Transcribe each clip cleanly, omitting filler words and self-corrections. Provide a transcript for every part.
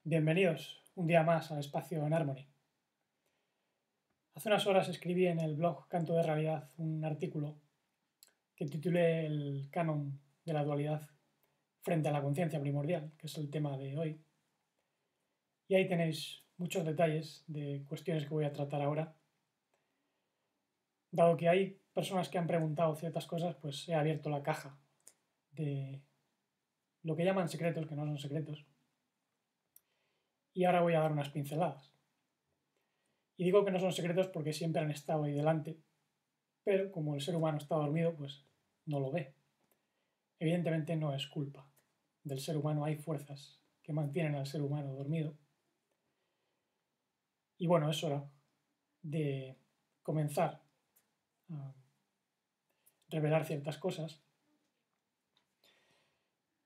Bienvenidos un día más al espacio en Harmony. Hace unas horas escribí en el blog Canto de Realidad un artículo que titulé El canon de la dualidad frente a la conciencia primordial, que es el tema de hoy. Y ahí tenéis muchos detalles de cuestiones que voy a tratar ahora. Dado que hay personas que han preguntado ciertas cosas, pues he abierto la caja de lo que llaman secretos, que no son secretos. Y ahora voy a dar unas pinceladas. Y digo que no son secretos porque siempre han estado ahí delante, pero como el ser humano está dormido, pues no lo ve. Evidentemente no es culpa del ser humano, hay fuerzas que mantienen al ser humano dormido. Y bueno, es hora de comenzar a revelar ciertas cosas.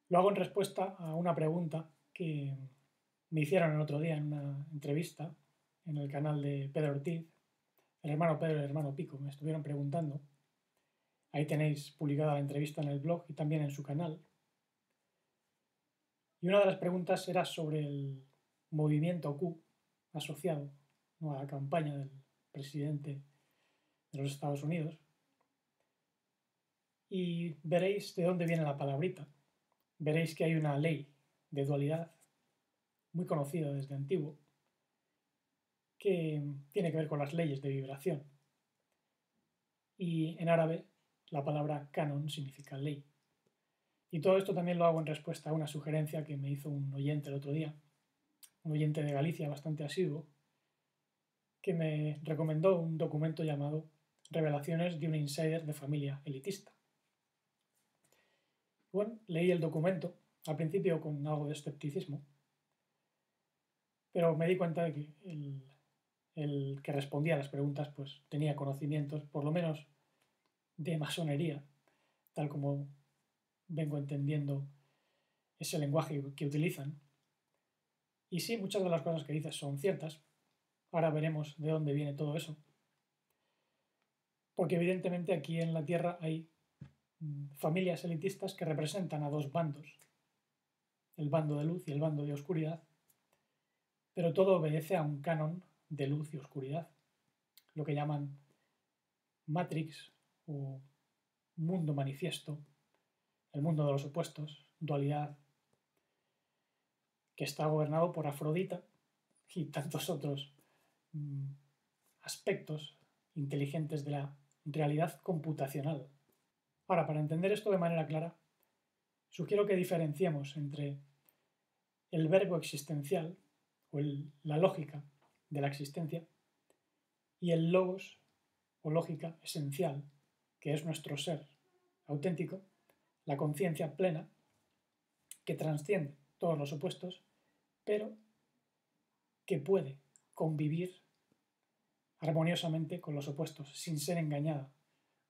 Lo hago en respuesta a una pregunta que me hicieron el otro día en una entrevista en el canal de Pedro Ortiz. El hermano Pedro y el hermano Pico me estuvieron preguntando. Ahí tenéis publicada la entrevista en el blog y también en su canal. Y una de las preguntas era sobre el movimiento Q asociado, ¿no?, a la campaña del presidente de los Estados Unidos. Y veréis de dónde viene la palabrita. Veréis que hay una ley de dualidad muy conocida desde antiguo que tiene que ver con las leyes de vibración. Y en árabe la palabra canon significa ley. Y todo esto también lo hago en respuesta a una sugerencia que me hizo un oyente el otro día, un oyente de Galicia bastante asiduo, que me recomendó un documento llamado Revelaciones de un insider de familia elitista. Bueno, leí el documento, al principio con algo de escepticismo, pero me di cuenta de que el que respondía a las preguntas pues tenía conocimientos, por lo menos de masonería, tal como vengo entendiendo ese lenguaje que utilizan. Y sí, muchas de las cosas que dices son ciertas. Ahora veremos de dónde viene todo eso. Porque evidentemente aquí en la Tierra hay familias elitistas que representan a dos bandos, el bando de luz y el bando de oscuridad, pero todo obedece a un canon de luz y oscuridad, lo que llaman Matrix o mundo manifiesto, el mundo de los opuestos, dualidad, que está gobernado por Afrodita y tantos otros aspectos inteligentes de la realidad computacional. Ahora, para entender esto de manera clara, sugiero que diferenciemos entre el verbo existencial o la lógica de la existencia y el logos o lógica esencial, que es nuestro ser auténtico, la conciencia plena, que trasciende todos los opuestos, pero que puede convivir armoniosamente con los opuestos sin ser engañada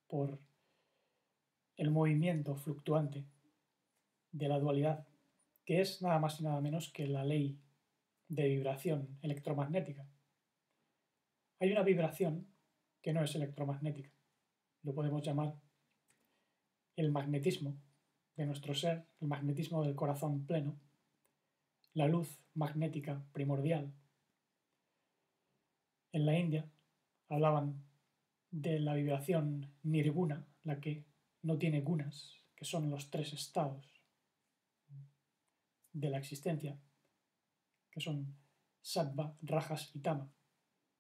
por el movimiento fluctuante de la dualidad, que es nada más y nada menos que la ley de vibración electromagnética. Hay una vibración que no es electromagnética, lo podemos llamar el magnetismo de nuestro ser, el magnetismo del corazón pleno, la luz magnética primordial. En la India hablaban de la vibración nirguna, la que no tiene gunas, que son los tres estados de la existencia, que son sattva, rajas y tama,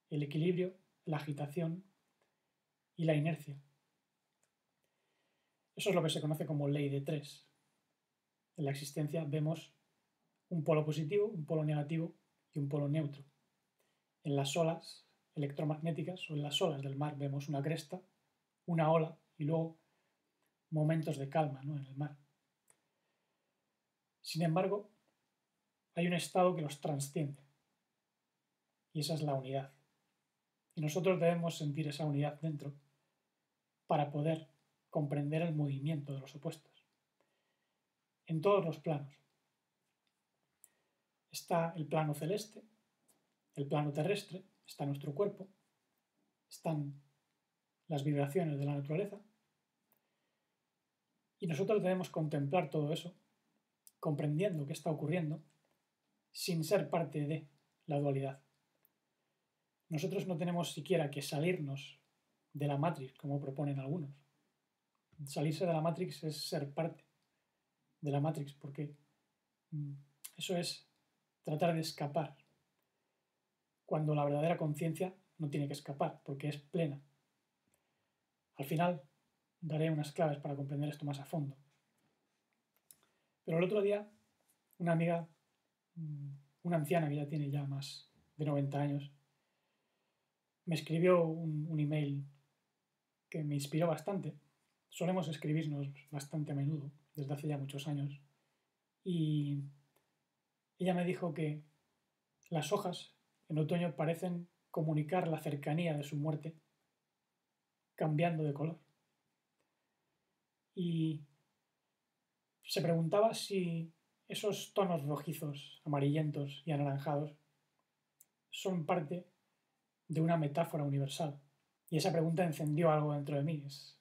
el equilibrio, la agitación y la inercia. Eso es lo que se conoce como ley de tres. En la existencia vemos un polo positivo, un polo negativo y un polo neutro. En las olas electromagnéticas o en las olas del mar vemos una cresta, una ola y luego momentos de calma, ¿no?, en el mar. Sin embargo, hay un estado que los trasciende y esa es la unidad. Y nosotros debemos sentir esa unidad dentro para poder comprender el movimiento de los opuestos. En todos los planos. Está el plano celeste, el plano terrestre, está nuestro cuerpo, están las vibraciones de la naturaleza y nosotros debemos contemplar todo eso, comprendiendo qué está ocurriendo, sin ser parte de la dualidad. Nosotros no tenemos siquiera que salirnos de la Matrix, como proponen algunos. Salirse de la Matrix es ser parte de la Matrix, porque eso es tratar de escapar, cuando la verdadera conciencia no tiene que escapar, porque es plena. Al final daré unas claves para comprender esto más a fondo. Pero el otro día, una amiga, una anciana que ya tiene ya más de 90 años, me escribió un email que me inspiró bastante. Solemos escribirnos bastante a menudo, desde hace ya muchos años. Y ella me dijo que las hojas en otoño parecen comunicar la cercanía de su muerte, cambiando de color. Y se preguntaba si esos tonos rojizos, amarillentos y anaranjados son parte de una metáfora universal. Y esa pregunta encendió algo dentro de mí. Es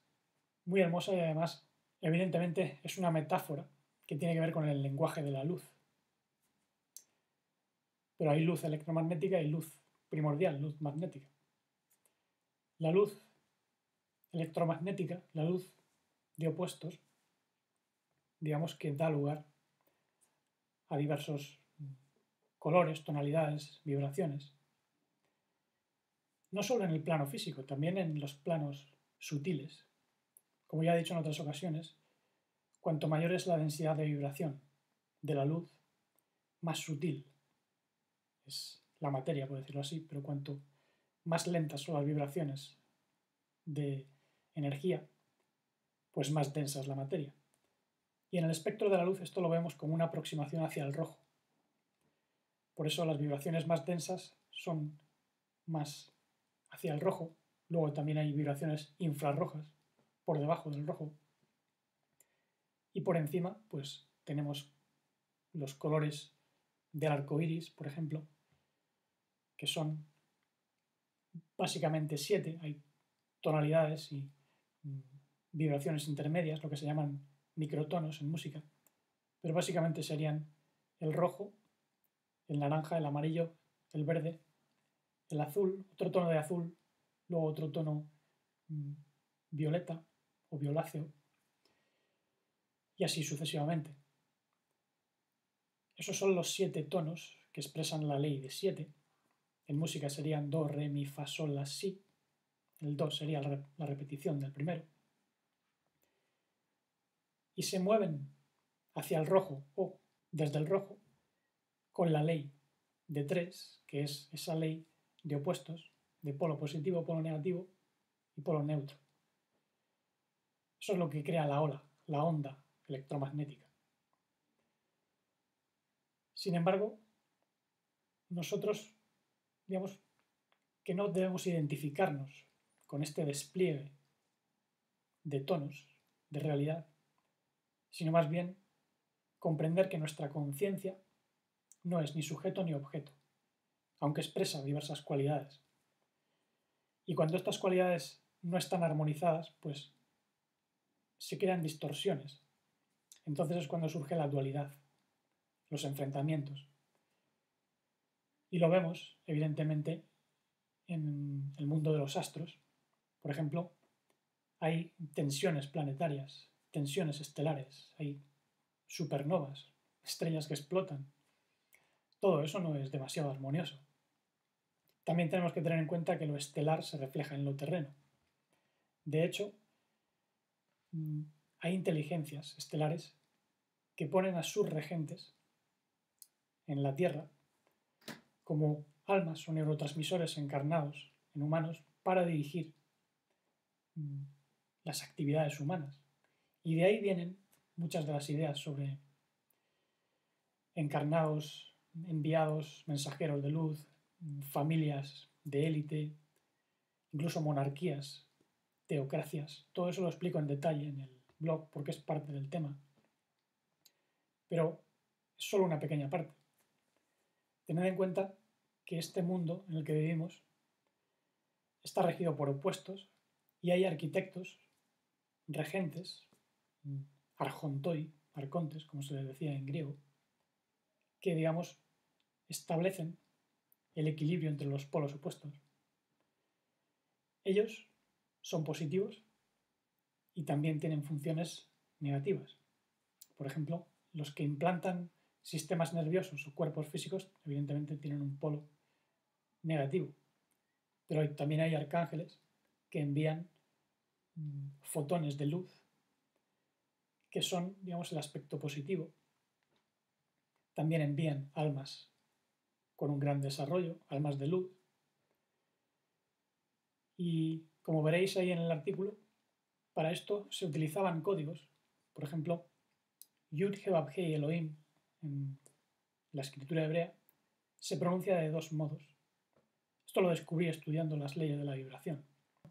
muy hermosa y además, evidentemente, es una metáfora que tiene que ver con el lenguaje de la luz. Pero hay luz electromagnética y luz primordial, luz magnética. La luz electromagnética, la luz de opuestos, digamos que da lugar a diversos colores, tonalidades, vibraciones. No solo en el plano físico, también en los planos sutiles. Como ya he dicho en otras ocasiones, cuanto mayor es la densidad de vibración de la luz, más sutil es la materia, por decirlo así, pero cuanto más lentas son las vibraciones de energía, pues más densa es la materia. Y en el espectro de la luz esto lo vemos como una aproximación hacia el rojo. Por eso las vibraciones más densas son más hacia el rojo. Luego también hay vibraciones infrarrojas por debajo del rojo. Y por encima, pues tenemos los colores del arco iris, por ejemplo, que son básicamente 7. Hay tonalidades y vibraciones intermedias, lo que se llaman microtonos en música, pero básicamente serían el rojo, el naranja, el amarillo, el verde, el azul, otro tono de azul, luego otro tono violeta o violáceo, y así sucesivamente. Esos son los 7 tonos que expresan la ley de 7. En música serían do, re, mi, fa, sol, la, si. El do sería la repetición del primero. Y se mueven hacia el rojo o desde el rojo con la ley de 3, que es esa ley de opuestos, de polo positivo, polo negativo y polo neutro. Eso es lo que crea la ola, la onda electromagnética. Sin embargo, nosotros, digamos, que no debemos identificarnos con este despliegue de tonos, de realidad, sino más bien comprender que nuestra conciencia no es ni sujeto ni objeto, aunque expresa diversas cualidades. Y cuando estas cualidades no están armonizadas, pues se crean distorsiones. Entonces es cuando surge la dualidad, los enfrentamientos. Y lo vemos, evidentemente, en el mundo de los astros. Por ejemplo, hay tensiones planetarias, tensiones estelares, hay supernovas, estrellas que explotan. Todo eso no es demasiado armonioso. También tenemos que tener en cuenta que lo estelar se refleja en lo terreno. De hecho, hay inteligencias estelares que ponen a sus regentes en la Tierra como almas o neurotransmisores encarnados en humanos para dirigir las actividades humanas. Y de ahí vienen muchas de las ideas sobre encarnados, enviados, mensajeros de luz, familias de élite, incluso monarquías, teocracias. Todo eso lo explico en detalle en el blog porque es parte del tema. Pero es solo una pequeña parte. Tened en cuenta que este mundo en el que vivimos está regido por opuestos y hay arquitectos, regentes, archontoi, arcontes, como se les decía en griego, que, digamos, establecen el equilibrio entre los polos opuestos. Ellos son positivos y también tienen funciones negativas. Por ejemplo, los que implantan sistemas nerviosos o cuerpos físicos evidentemente tienen un polo negativo, pero también hay arcángeles que envían fotones de luz que son, digamos, el aspecto positivo. También envían almas con un gran desarrollo, almas de luz. Y como veréis ahí en el artículo, para esto se utilizaban códigos. Por ejemplo, Yud He Vav He Elohim en la escritura hebrea se pronuncia de dos modos. Esto lo descubrí estudiando las leyes de la vibración.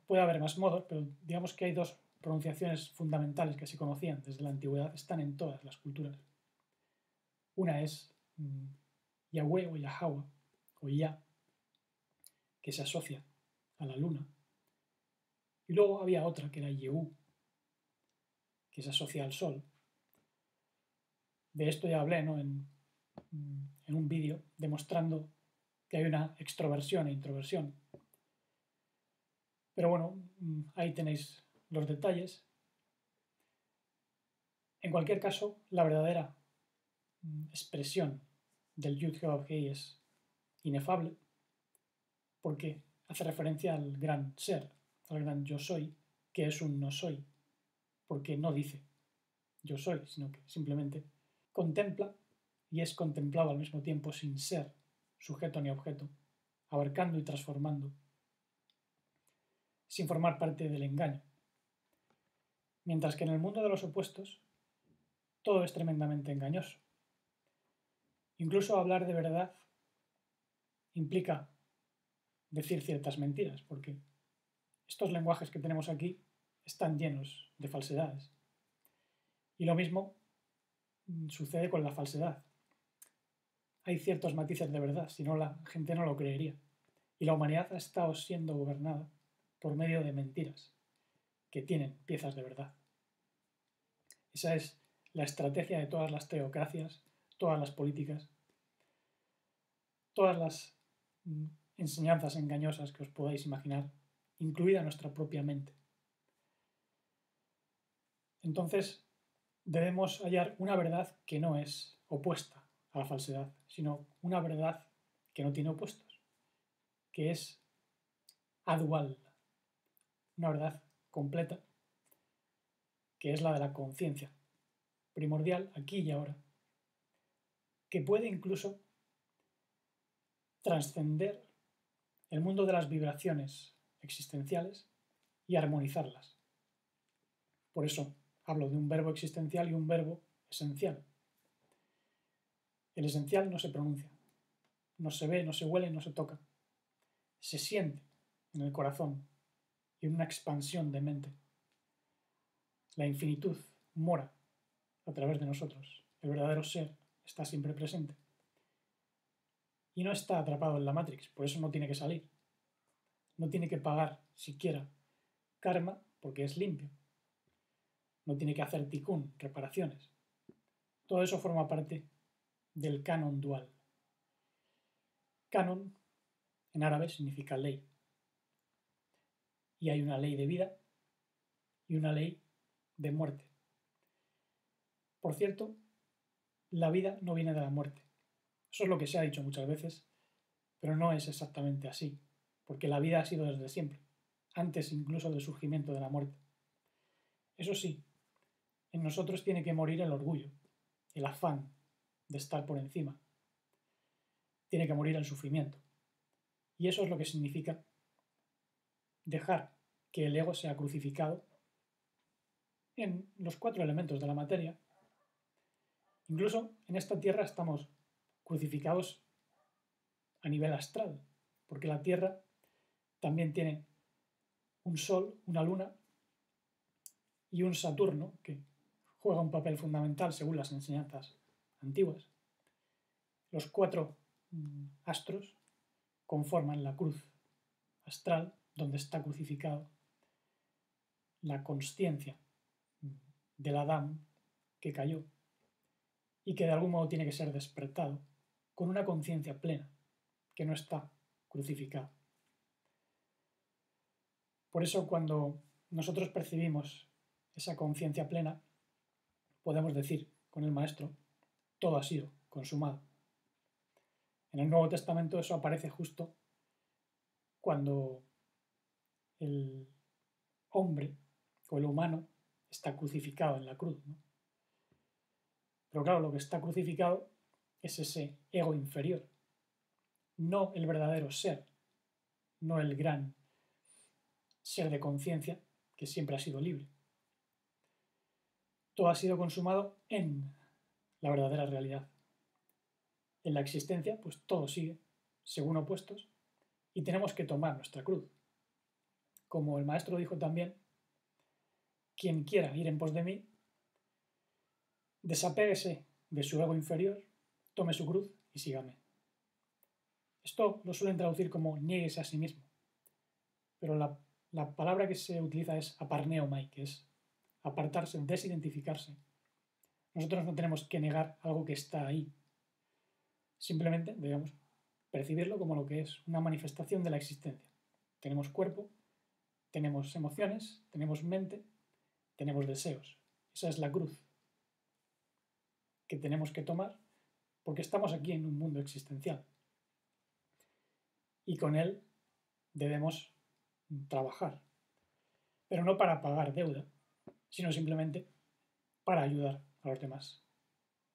Puede haber más modos, pero digamos que hay dos pronunciaciones fundamentales que se conocían desde la antigüedad, están en todas las culturas. Una es Yahweh o Yahweh o Yah, que se asocia a la luna. Y luego había otra que era Yehu, que se asocia al sol. De esto ya hablé, ¿no?, en un vídeo demostrando que hay una extroversión e introversión. Pero bueno, ahí tenéis los detalles. En cualquier caso, la verdadera expresión del Yud He Vav He es inefable, porque hace referencia al gran ser, al gran yo soy, que es un no soy, porque no dice yo soy, sino que simplemente contempla y es contemplado al mismo tiempo sin ser sujeto ni objeto, abarcando y transformando, sin formar parte del engaño. Mientras que en el mundo de los opuestos todo es tremendamente engañoso. Incluso hablar de verdad implica decir ciertas mentiras, porque estos lenguajes que tenemos aquí están llenos de falsedades. Y lo mismo sucede con la falsedad. Hay ciertos matices de verdad, si no la gente no lo creería. Y la humanidad ha estado siendo gobernada por medio de mentiras que tienen piezas de verdad. Esa es la estrategia de todas las teocracias, todas las políticas, todas las enseñanzas engañosas que os podáis imaginar, incluida nuestra propia mente. Entonces, debemos hallar una verdad que no es opuesta a la falsedad, sino una verdad que no tiene opuestos, que es adual, una verdad completa, que es la de la conciencia, primordial aquí y ahora, que puede incluso trascender el mundo de las vibraciones existenciales y armonizarlas. Por eso hablo de un verbo existencial y un verbo esencial. El esencial no se pronuncia, no se ve, no se huele, no se toca. Se siente en el corazón y en una expansión de mente. La infinitud mora a través de nosotros. El verdadero ser está siempre presente. Y no está atrapado en la Matrix, por eso no tiene que salir. No tiene que pagar siquiera karma porque es limpio. No tiene que hacer tikkun, reparaciones. Todo eso forma parte del canon dual. Canon en árabe significa ley. Y hay una ley de vida y una ley de muerte. Por cierto, la vida no viene de la muerte. Eso es lo que se ha dicho muchas veces, pero no es exactamente así, porque la vida ha sido desde siempre, antes incluso del surgimiento de la muerte. Eso sí, en nosotros tiene que morir el orgullo, el afán de estar por encima. Tiene que morir el sufrimiento. Y eso es lo que significa dejar que el ego sea crucificado en los 4 elementos de la materia. Incluso en esta tierra estamos crucificados a nivel astral, porque la tierra también tiene un sol, una luna y un Saturno que juega un papel fundamental según las enseñanzas antiguas. Los 4 astros conforman la cruz astral, donde está crucificado la consciencia del Adán que cayó y que de algún modo tiene que ser despertado con una conciencia plena, que no está crucificada. Por eso cuando nosotros percibimos esa conciencia plena, podemos decir con el Maestro, todo ha sido consumado. En el Nuevo Testamento eso aparece justo cuando el hombre o el humano está crucificado en la cruz, ¿no? Pero claro, lo que está crucificado es ese ego inferior, no el verdadero ser, no el gran ser de conciencia que siempre ha sido libre. Todo ha sido consumado en la verdadera realidad. En la existencia, pues todo sigue según opuestos y tenemos que tomar nuestra cruz. Como el Maestro dijo también, quien quiera ir en pos de mí, desapéguese de su ego inferior, tome su cruz y sígame. Esto lo suelen traducir como niéguese a sí mismo, pero la palabra que se utiliza es aparneomai, que es apartarse, desidentificarse. Nosotros no tenemos que negar algo que está ahí. Simplemente debemos percibirlo como lo que es, una manifestación de la existencia. Tenemos cuerpo, tenemos emociones, tenemos mente, tenemos deseos. Esa es la cruz que tenemos que tomar porque estamos aquí en un mundo existencial. Y con él debemos trabajar, pero no para pagar deuda, sino simplemente para ayudar a los demás.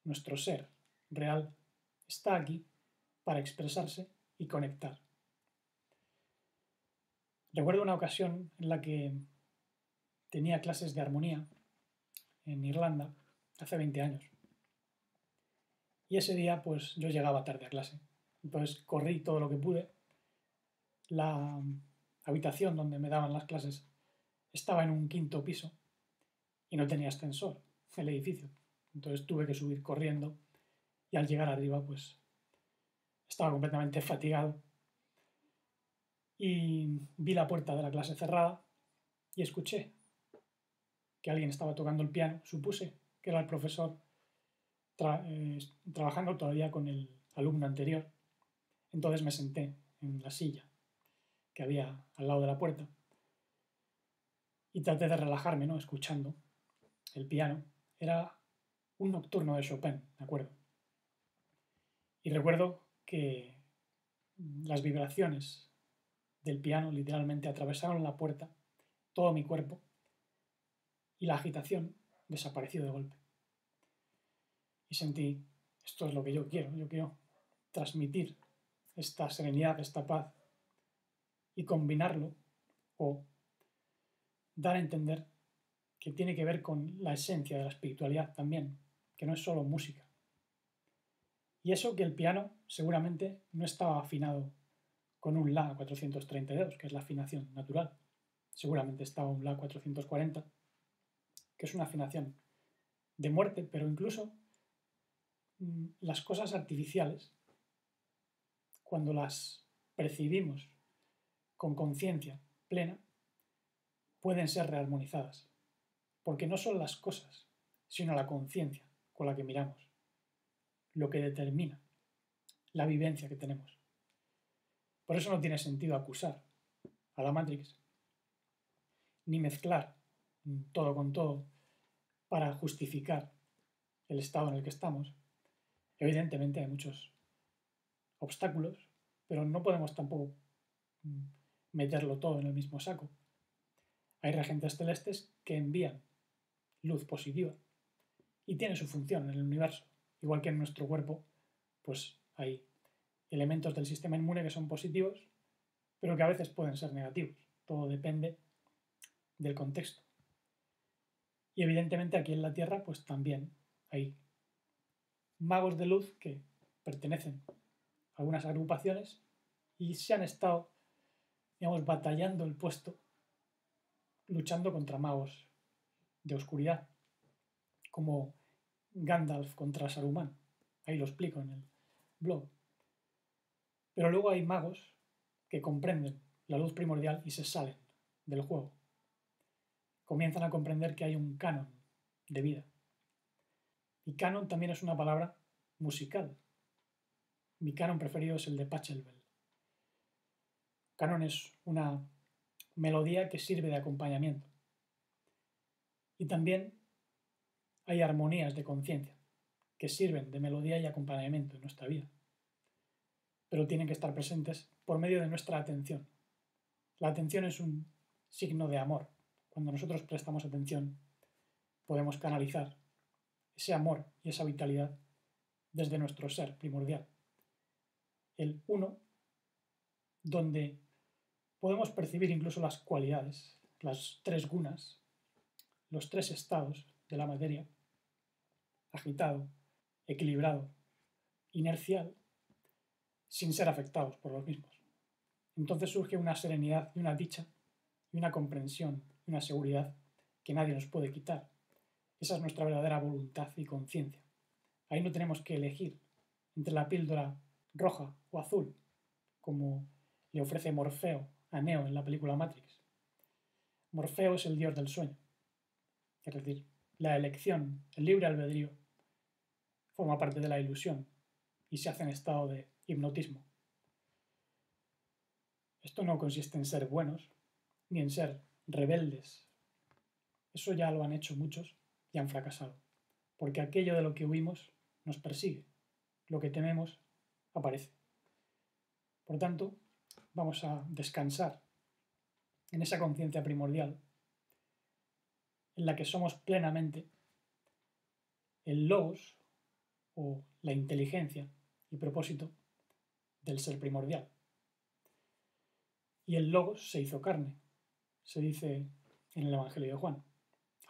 Nuestro ser real está aquí para expresarse y conectar. Recuerdo una ocasión en la que tenía clases de armonía en Irlanda hace 20 años. Y ese día pues yo llegaba tarde a clase. Entonces corrí todo lo que pude. La habitación donde me daban las clases estaba en un 5.º piso y no tenía ascensor el edificio. Entonces tuve que subir corriendo y al llegar arriba pues estaba completamente fatigado y vi la puerta de la clase cerrada y escuché que alguien estaba tocando el piano. Supuse que era el profesor trabajando todavía con el alumno anterior. Entonces me senté en la silla que había al lado de la puerta y traté de relajarme, ¿no? Escuchando el piano. Era un nocturno de Chopin, me acuerdo. Y recuerdo que las vibraciones del piano literalmente atravesaron la puerta, todo mi cuerpo, y la agitación desapareció de golpe. Y sentí, esto es lo que yo quiero transmitir esta serenidad, esta paz, y combinarlo o dar a entender que tiene que ver con la esencia de la espiritualidad también, que no es solo música. Y eso que el piano seguramente no estaba afinado con un La 432, que es la afinación natural. Seguramente estaba un La 440, que es una afinación de muerte, pero incluso las cosas artificiales, cuando las percibimos con conciencia plena, pueden ser rearmonizadas, porque no son las cosas, sino la conciencia con la que miramos, lo que determina la vivencia que tenemos. Por eso no tiene sentido acusar a la Matrix, ni mezclar todo con todo para justificar el estado en el que estamos. Evidentemente hay muchos obstáculos, pero no podemos tampoco meterlo todo en el mismo saco. Hay regentes celestes que envían luz positiva y tiene su función en el universo, igual que en nuestro cuerpo, pues hay elementos del sistema inmune que son positivos, pero que a veces pueden ser negativos. Todo depende del contexto. Y evidentemente aquí en la Tierra, pues también hay magos de luz que pertenecen a algunas agrupaciones y se han estado, digamos, batallando el puesto, luchando contra magos de oscuridad, como Gandalf contra Saruman. Ahí lo explico en el blog. Pero luego hay magos que comprenden la luz primordial y se salen del juego. Comienzan a comprender que hay un canon de vida. Y canon también es una palabra musical. Mi canon preferido es el de Pachelbel. Canon es una melodía que sirve de acompañamiento. Y también hay armonías de conciencia que sirven de melodía y acompañamiento en nuestra vida, pero tienen que estar presentes por medio de nuestra atención. La atención es un signo de amor. Cuando nosotros prestamos atención, podemos canalizar ese amor y esa vitalidad desde nuestro ser primordial. El uno, donde podemos percibir incluso las cualidades, las tres gunas, los tres estados de la materia: agitado, equilibrado, inercial, sin ser afectados por los mismos. Entonces surge una serenidad y una dicha y una comprensión y una seguridad que nadie nos puede quitar. Esa es nuestra verdadera voluntad y conciencia. Ahí no tenemos que elegir entre la píldora roja o azul, como le ofrece Morfeo a Neo en la película Matrix. Morfeo es el dios del sueño. Es decir, la elección, el libre albedrío, forma parte de la ilusión y se hace en estado de hipnotismo. Esto no consiste en ser buenos ni en ser rebeldes. Eso ya lo han hecho muchos y han fracasado, porque aquello de lo que huimos nos persigue, lo que tememos aparece. Por tanto, vamos a descansar en esa conciencia primordial en la que somos plenamente el logos o la inteligencia y propósito del ser primordial. Y el logos se hizo carne, se dice en el Evangelio de Juan.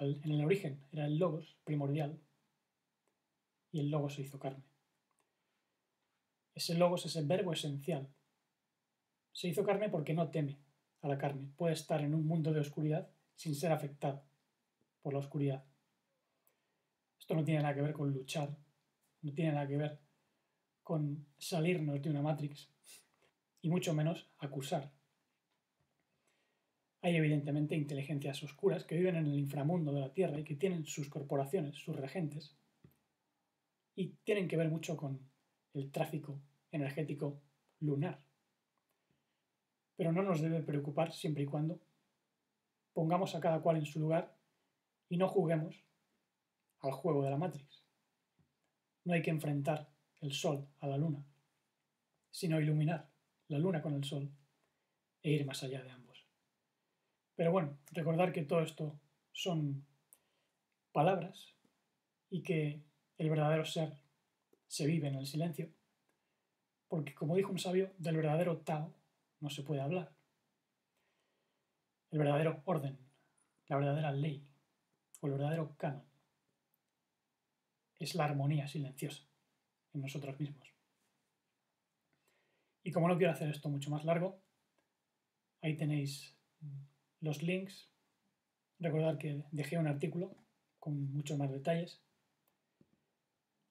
En el origen era el logos primordial y el logos se hizo carne. Ese logos, ese verbo esencial, se hizo carne porque no teme a la carne. Puede estar en un mundo de oscuridad sin ser afectado por la oscuridad. Esto no tiene nada que ver con luchar, no tiene nada que ver con salirnos de una Matrix y mucho menos acusar. Hay evidentemente inteligencias oscuras que viven en el inframundo de la Tierra y que tienen sus corporaciones, sus regentes, y tienen que ver mucho con el tráfico energético lunar. Pero no nos debe preocupar siempre y cuando pongamos a cada cual en su lugar y no juguemos al juego de la Matrix. No hay que enfrentar el sol a la luna, sino iluminar la luna con el sol e ir más allá de ambos. Pero bueno, recordar que todo esto son palabras y que el verdadero ser se vive en el silencio, porque como dijo un sabio, del verdadero Tao no se puede hablar. El verdadero orden, la verdadera ley o el verdadero canon es la armonía silenciosa en nosotros mismos. Y como no quiero hacer esto mucho más largo, ahí tenéis los links. Recordad que dejé un artículo con muchos más detalles.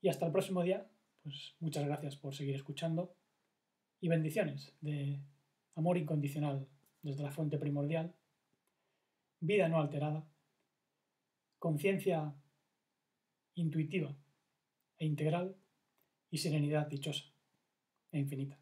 Y hasta el próximo día, pues muchas gracias por seguir escuchando y bendiciones de amor incondicional desde la fuente primordial, vida no alterada, conciencia intuitiva e integral y serenidad dichosa e infinita.